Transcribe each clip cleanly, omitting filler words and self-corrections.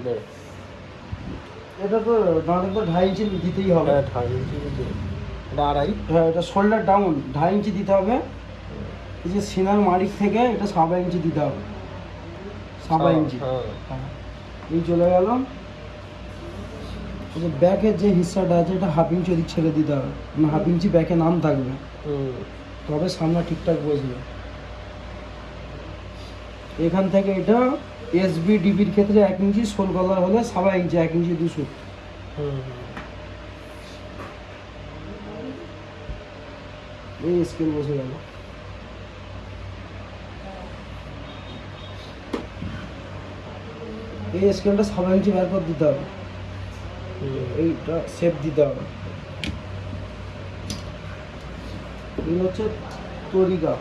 বেশ। এটা তো দাঁড়ে তো 2.5 ইঞ্চি দিতেই হবে। হ্যাঁ 2.5 ইঞ্চি দিতে, এটা 2.5। হ্যাঁ, এটা শোল্ডার ডাউন 2.5 ইঞ্চি দিতে হবে। এই যে সিনার মাড়ির থেকে এটা 1.25 ইঞ্চি দিতে হবে, 1.25 ইঞ্চি। হ্যাঁ হ্যাঁ, এই চলে গেল। এই যে ব্যাকের যে হিস্সাটা আছে এটা 1/2 ইঞ্চি ওদিক ছেড়ে দিতে হবে, মানে 1/2 ইঞ্চি ব্যাকে নাম থাকবে, তবে সামনে ঠিকঠাক বসবে। এখান থেকে এটা এসবি ডিবির ক্ষেত্রে 1 ইঞ্চি, শোল কলার হলে 1.25 ইঞ্চি, 1 ইঞ্চি 200। এই স্কেল বসে গেল। এই স্কেলটা 1.25 ইঞ্চি বের করে দিতে হবে, এইটা শেপ দিতে হবে। এগুলো হচ্ছে তরিকা।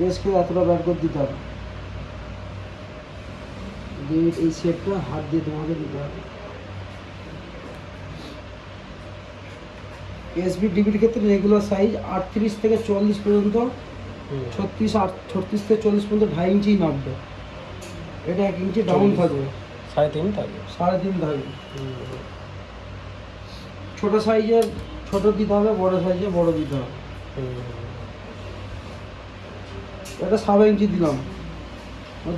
এই স্কেল এতটা বের করে দিতে হবে, দিয়ে এই শেপটা হাত দিয়ে তোমাকে দিতে হবে। এসবি ডিবির ক্ষেত্রে রেগুলার সাইজ 38 থেকে 44 পর্যন্ত, 36 থেকে 40 পর্যন্ত 2.5 ইঞ্চি নামবে। এটা 1 ইঞ্চি ডাউন থাকবে, 3.5 থাকবে, 3.5 থাকবে। ছোট সাইজের ছোট দিতে হবে, বড় সাইজে বড় দিতে হবে। এটা 1.25 ইঞ্চি দিলাম,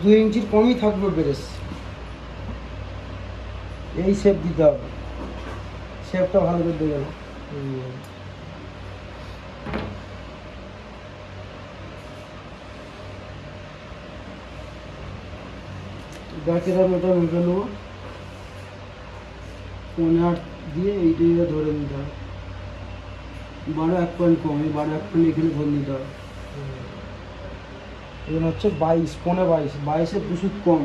2 ইঞ্চির কমই থাকবে বেরেস। এই শেপ দিতে হবে, শেপটা ভালো করতে গেলে। ব্যাকের আমি এটা মেপে নেবো, 15 দিয়ে এইটা ধরে নিতে হবে। 12 1 পয়েন্ট কম, এই 12 1 পয়েন্ট এখানে ধরে নিতে হবে। এখানে হচ্ছে 22, 15 22, 22-এর 2 সুত কম।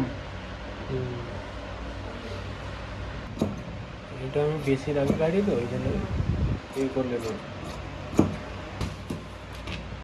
এটা আমি বেশি রাখি গাড়ি তো ওই জন্য এই করলে